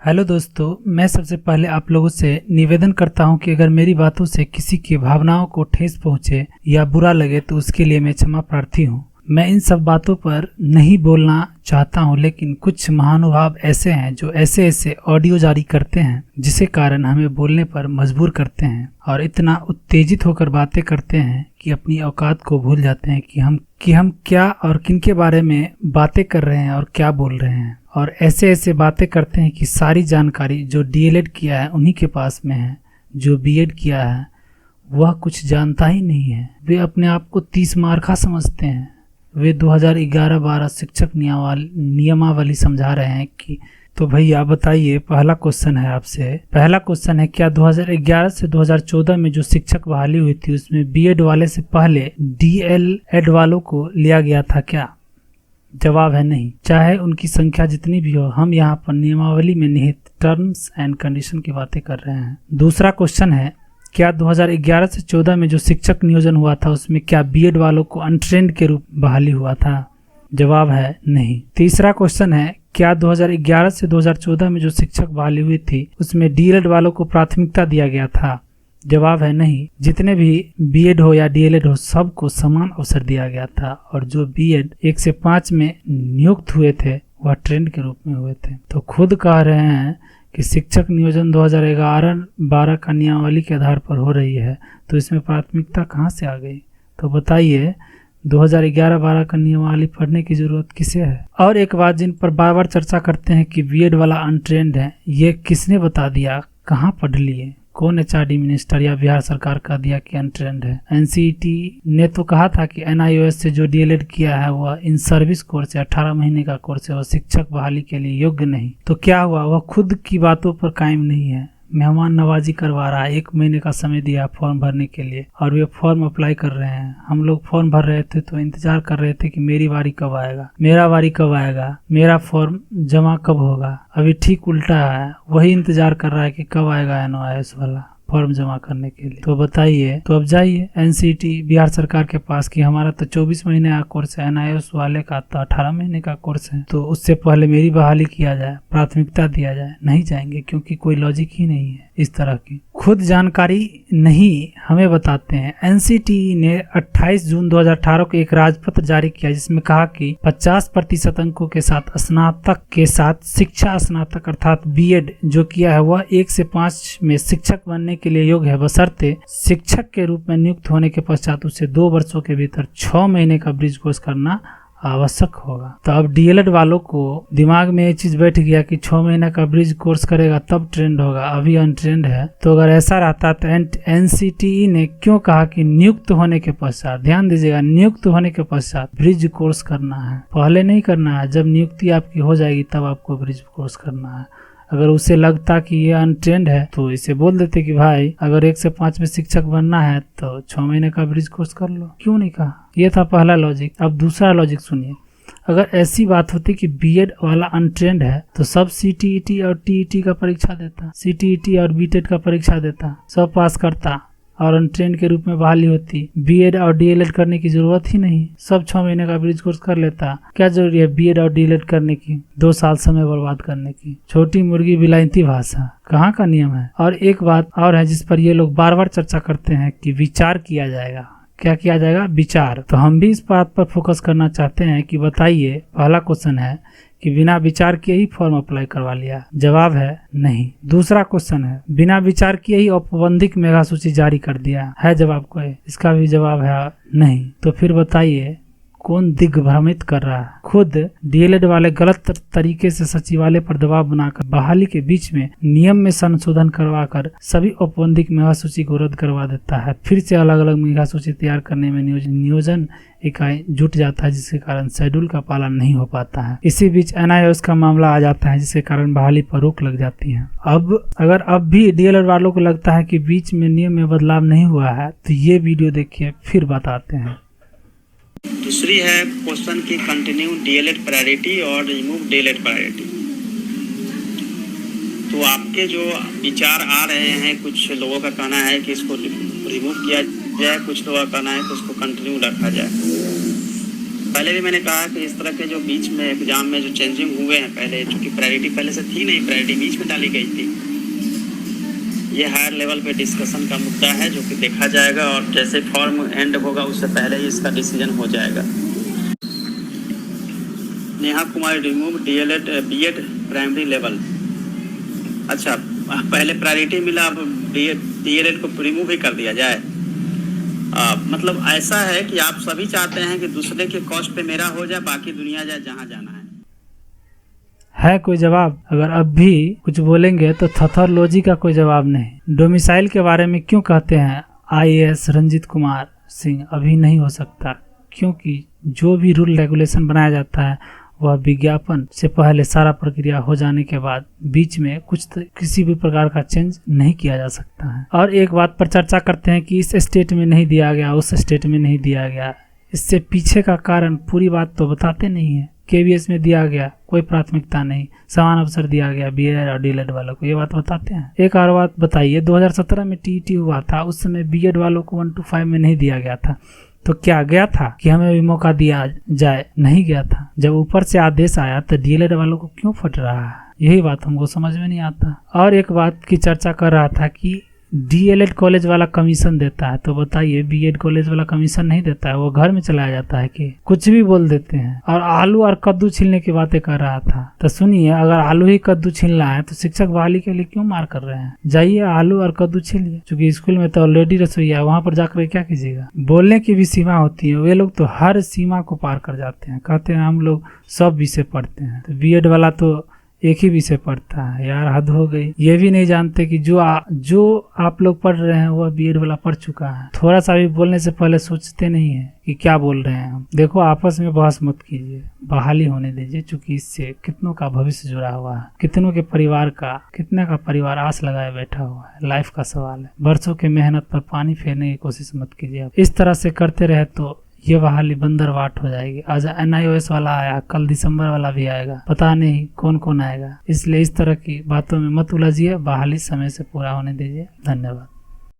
Hello दोस्तों, मैं सबसे पहले आप लोगों से निवेदन करता हूं कि अगर मेरी बातों से किसी की भावनाओं को ठेस पहुंचे या बुरा लगे तो उसके लिए मैं क्षमा प्रार्थी हूं। मैं इन सब बातों पर नहीं बोलना चाहता हूं, लेकिन कुछ महानुभाव ऐसे हैं जो ऐसे ऐसे ऑडियो जारी करते हैं जिसके कारण हमें बोलने पर मजबूर करते हैं और इतना उत्तेजित होकर बातें करते हैं कि अपनी औकात को भूल जाते हैं कि हम क्या और किनके बारे में बातें कर रहे हैं और क्या बोल रहे हैं। और ऐसे ऐसे बातें करते हैं कि सारी जानकारी जो डीएलएड किया है उन्हीं के पास में है, जो बीएड किया है वह कुछ जानता ही नहीं है। वे अपने आप को 30 मार्का समझते हैं। वे 2011-12 शिक्षक नियमावली समझा रहे हैं कि तो भैया बताइए, पहला क्वेश्चन है आपसे। पहला क्वेश्चन है, क्या 2011 से 2014 में जो शिक्षक बहाली हुई थी उसमें बीएड वाले से पहले डीएलएड वालों को लिया गया था क्या? जवाब है नहीं। चाहे उनकी संख्या जितनी भी हो, हम यहाँ पर नियमावली में निहित टर्म्स एंड कंडीशन की बातें कर रहे हैं। दूसरा क्वेश्चन है, क्या 2011 से 14 में जो शिक्षक नियोजन हुआ था उसमें क्या बीएड वालों को अनट्रेंड के रूप बहाली हुआ था? जवाब है नहीं। तीसरा क्वेश्चन है, क्या 2011 से 2014 में जो शिक्षक बहाली हुई थी उसमें डीएलएड वालों को प्राथमिकता दिया गया था? जवाब है नहीं। जितने भी बीएड हो या डीएलएड हो सबको समान अवसर दिया गया था और जो बीएड 1 से 5 में नियुक्त हुए थे वह ट्रेंड के रूप में हुए थे। तो खुद कह रहे हैं कि शिक्षक नियोजन 2011-12 का नियमावली के आधार पर हो रही है, तो इसमें प्राथमिकता कहाँ से आ गई? तो बताइए, 2011-12 का नियमावली पढ़ने की जरूरत किसे है? और एक बात जिन पर बार बार चर्चा करते हैं कि बीएड वाला अनट्रेंड है, ये किसने बता दिया? कहाँ पढ़ लिए? कौन एचआरडी मिनिस्टर या बिहार सरकार का दिया कि अनट्रेंड है? एनसीईटी ने तो कहा था कि एनआईओएस से जो डीएलएड किया है वह इन सर्विस कोर्स है, 18 महीने का कोर्स है और शिक्षक बहाली के लिए योग्य नहीं। तो क्या हुआ? वह खुद की बातों पर कायम नहीं है, मेहमान नवाजी करवा रहा है। 1 महीने का समय दिया फॉर्म भरने के लिए और वे फॉर्म अप्लाई कर रहे हैं। हम लोग फॉर्म भर रहे थे तो इंतजार कर रहे थे कि मेरी बारी कब आएगा, मेरा बारी कब आएगा, मेरा फॉर्म जमा कब होगा। अभी ठीक उल्टा है, वही इंतजार कर रहा है कि कब आएगा एनओएस वाला फॉर्म जमा करने के लिए। तो बताइए, तो अब जाइए एनसीईटी बिहार सरकार के पास कि हमारा तो 24 महीने का कोर्स है, एनआईओएस वाले का तो 18 महीने का कोर्स है, तो उससे पहले मेरी बहाली किया जाए, प्राथमिकता दिया जाए। नहीं जाएंगे क्योंकि कोई लॉजिक ही नहीं है इस तरह की। खुद जानकारी नहीं हमें बताते हैं। एनसीईटी ने 28 जून 2018 को एक राजपत्र जारी किया जिसमें कहा कि 50% अंकों के साथ स्नातक के साथ शिक्षा स्नातक अर्थात बीएड जो किया है वह 1 से 5 में शिक्षक बनने के लिए योग्य है, बशर्ते शिक्षक के रूप में नियुक्त होने के पश्चात उसे 2 वर्षों के भीतर 6 महीने का ब्रिज कोर्स करना आवश्यक होगा। तो अब डीएलएड वालों को दिमाग में ये चीज बैठ गया कि 6 महीने का ब्रिज कोर्स करेगा तब ट्रेंड होगा, अभी अनट्रेंड है। तो अगर ऐसा रहता तो एनसीईटी ने क्यों कहा कि नियुक्त होने के पश्चात, ध्यान दीजिएगा, नियुक्त होने के पश्चात ब्रिज कोर्स करना है, पहले नहीं करना है। जब नियुक्ति आपकी हो जाएगी तब आपको ब्रिज कोर्स करना है। अगर उसे लगता कि ये अनट्रेंड है तो इसे बोल देते कि भाई अगर 1 से 5 में शिक्षक बनना है तो 6 महीने का ब्रिज कोर्स कर लो। क्यों नहीं कहा? ये था पहला लॉजिक। अब दूसरा लॉजिक सुनिए। अगर ऐसी बात होती कि बीएड वाला अनट्रेंड है तो सब सीटीईटी और टीईटी का परीक्षा देता, सीटीईटी और बीटेड का परीक्षा देता, सब पास करता और अनट्रेंड के रूप में बहाली होती। बीएड और डीएलएड करने की जरूरत ही नहीं, सब 6 महीने का ब्रिज कोर्स कर लेता। क्या जरूरी है बीएड और डीएलएड करने की, 2 साल समय बर्बाद करने की? छोटी मुर्गी बिलायती भाषा कहाँ का नियम है? और एक बात और है जिस पर ये लोग बार बार चर्चा करते हैं कि विचार किया जाएगा। क्या किया जाएगा? विचार। तो हम भी इस बात पर फोकस करना चाहते हैं कि बताइए, पहला क्वेश्चन है कि बिना विचार किए ही फॉर्म अप्लाई करवा लिया? जवाब है नहीं। दूसरा क्वेश्चन है, बिना विचार किए ही औपबंधिक मेगा सूची जारी कर दिया है? जवाब को है, इसका भी जवाब है नहीं। तो फिर बताइए कौन दिग्भ्रमित कर रहा है? खुद डीएलएड वाले गलत तरीके से सचिवालय पर दबाव बनाकर बहाली के बीच में नियम में संशोधन करवाकर सभी औपबंधिक मेगा सूची को रद्द करवा देता है। फिर से अलग अलग मेगा सूची तैयार करने में नियोजन इकाई जुट जाता है, जिसके कारण शेड्यूल का पालन नहीं हो पाता है। इसी बीच एनआईओएस का मामला आ जाता है, जिसके कारण बहाली पर रोक लग जाती है। अब भी डीएलएड वालों को लगता है कि बीच में नियम में बदलाव नहीं हुआ है तो ये वीडियो देखिए, फिर बताते हैं। दूसरी है क्वेश्चन की कंटिन्यू डीएलएड प्रायोरिटी और रिमूव डीएलएड प्रायोरिटी। तो आपके जो विचार आ रहे हैं, कुछ लोगों का कहना है कि इसको रिमूव किया जाए, कुछ लोगों का कहना है कि इसको कंटिन्यू रखा जाए। पहले भी मैंने कहा कि इस तरह के जो बीच में एग्जाम में जो चेंजिंग हुए हैं, पहले चूँकि प्रायोरिटी पहले से थी नहीं, प्रायोरिटी बीच में डाली गई थी, ये हायर लेवल पे डिस्कशन का मुद्दा है जो कि देखा जाएगा और जैसे फॉर्म एंड होगा उससे पहले ही इसका डिसीजन हो जाएगा। Neha Kumar remove DElEd BEd primary level. अच्छा, पहले प्रायोरिटी मिला, अब डीएलएड को रिमूव ही कर दिया जाए। मतलब ऐसा है कि आप सभी चाहते हैं कि दूसरे के कॉस्ट पे मेरा हो जाए, बाकी दुनिया जाए जहाँ जाना है कोई जवाब? अगर अब भी कुछ बोलेंगे तो थथोलॉजी का कोई जवाब नहीं। डोमिसाइल के बारे में क्यों कहते हैं आईएएस रंजीत कुमार सिंह अभी नहीं हो सकता, क्योंकि जो भी रूल रेगुलेशन बनाया जाता है वह विज्ञापन से पहले सारा प्रक्रिया हो जाने के बाद बीच में किसी भी प्रकार का चेंज नहीं किया जा सकता है। और एक बात पर चर्चा करते हैं कि इस स्टेट में नहीं दिया गया, उस स्टेट में नहीं दिया गया, इससे पीछे का कारण पूरी बात तो बताते नहीं है। केवीएस में दिया गया, कोई प्राथमिकता नहीं, समान अवसर दिया गया बीएड और डीएलएड वालों को, ये बात बताते हैं। एक और बात बताइए, 2017 में टीईटी हुआ था, उस समय बीएड वालों को 1 to 5 में नहीं दिया गया था, तो क्या गया था कि हमें भी मौका दिया जाए? नहीं गया था। जब ऊपर से आदेश आया तो डीएलएड वालों को क्यों फट रहा है, यही बात हमको समझ में नहीं आता। और एक बात की चर्चा कर रहा था कि डीएलएड कॉलेज वाला कमीशन देता है, तो बताइए बीएड कॉलेज वाला कमीशन नहीं देता है, वो घर में चलाया जाता है कि कुछ भी बोल देते हैं। और आलू और कद्दू छीलने की बातें कर रहा था, तो सुनिए, अगर आलू ही कद्दू छीलना है तो शिक्षक बहाली के लिए क्यों मार कर रहे हैं? जाइए आलू और कद्दू छीलिए, क्योंकि स्कूल में तो ऑलरेडी रसोईया है, वहां पर जाकर क्या कीजिएगा? बोलने की भी सीमा होती है, वे लोग तो हर सीमा को पार कर जाते हैं, कहते हैं हम लोग सब विषय पढ़ते हैं। तो बीएड वाला तो एक ही विषय पढ़ता है, यार हद हो गई। ये भी नहीं जानते कि जो आप लोग पढ़ रहे हैं वह बीएड वाला पढ़ चुका है। थोड़ा सा भी बोलने से पहले सोचते नहीं है कि क्या बोल रहे हैं हम। देखो, आपस में बहस मत कीजिए, बहाली होने दीजिए, क्योंकि इससे कितनों का भविष्य जुड़ा हुआ है, कितनों के परिवार का, कितने का परिवार आस लगाए बैठा हुआ है। लाइफ का सवाल है, बरसों की मेहनत पर पानी फेरने की कोशिश मत कीजिए। इस तरह से करते रहे तो ये बहाली बंदरवाट हो जाएगी। आज NIOS वाला आया, कल दिसंबर वाला भी आएगा, पता नहीं कौन कौन आएगा। इसलिए इस तरह की बातों में मत उलझिए, बहाली समय से पूरा होने दीजिए। धन्यवाद।